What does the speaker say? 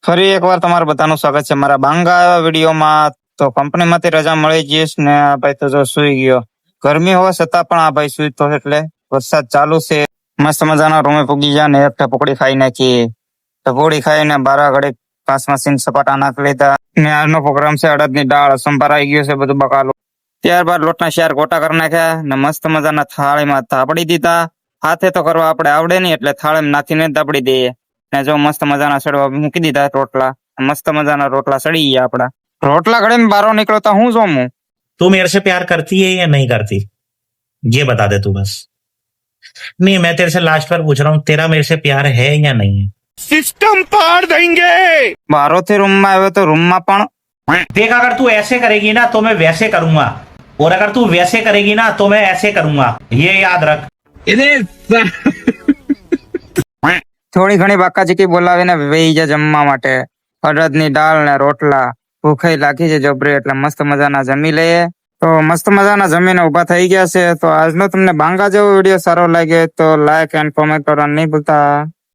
ફરી એકવાર તમારું બધાનું સ્વાગત છે મારા બાંગા વિડીયોમાં. તો કંપનીમાંથી રજા મળી જઈશ ને આ ભાઈ તો જો સુઈ ગયો. ગરમી હોવા છતાં પણ આ ભાઈ સુઈતો એટલે વરસાદ ચાલુ છે. મસ્ત મજાના રૂમે પૂગી ગયા ને એક ટપોડી ખાઈ નાખી. ટપોડી ખાઈને બારા ઘડી 5 મશીન સપાટા નાખી લીધા ને આજનો પ્રોગ્રામ છે અડદની દાળ સંભાર આવી ગયો છે બધું બકાલું. ત્યારબાદ લોટના શેર ગોટા કરી નાખ્યા ને મસ્ત મજાના થાળીમાં થાપડી દીધા. હાથે તો કરવા આપણે આવડે નહીં એટલે થાળીમાં નાખીને દાબડી દઈએ. ને જો મસ્ત મજાના સડવા મૂકી દીધા રોટલા. મસ્ત મજાના રોટલા સડી ગયા આપડા. રોટલા ઘડીને બારો નીકળતા હું જોમું. तू मेरे से प्यार करती है या नहीं करती ये बता दे तू बस। नहीं मैं तेरे से लास्ट बार पूछ रहा हूँ तेरा मेरे से प्यार है या नहीं है। सिस्टम पार देंगे। બારો થી રૂમમાં આવ્યો તો રૂમમાં પણ देख अगर तू ऐसे करेगी ना तो मैं वैसे करूंगा और अगर तू वैसे करेगी ना तो मैं ऐसे करूंगा ये याद रख। થોડી ઘણી બાકાચીકી બોલાવીને વેઈ જા જમવા માટે. અડદની દાળ ને રોટલા. ભૂખાઈ લાગી છે જબરી એટલે મસ્ત મજાના જમી લઈએ. તો મસ્ત મજાના જમીને ઉભા થઈ ગયા છે. તો આજનો તમને બાંગા જેવો વિડીયો સારો લાગે તો લાઈક એન્ડ કોમેન્ટ કરવાનું નહીં ભૂલતા.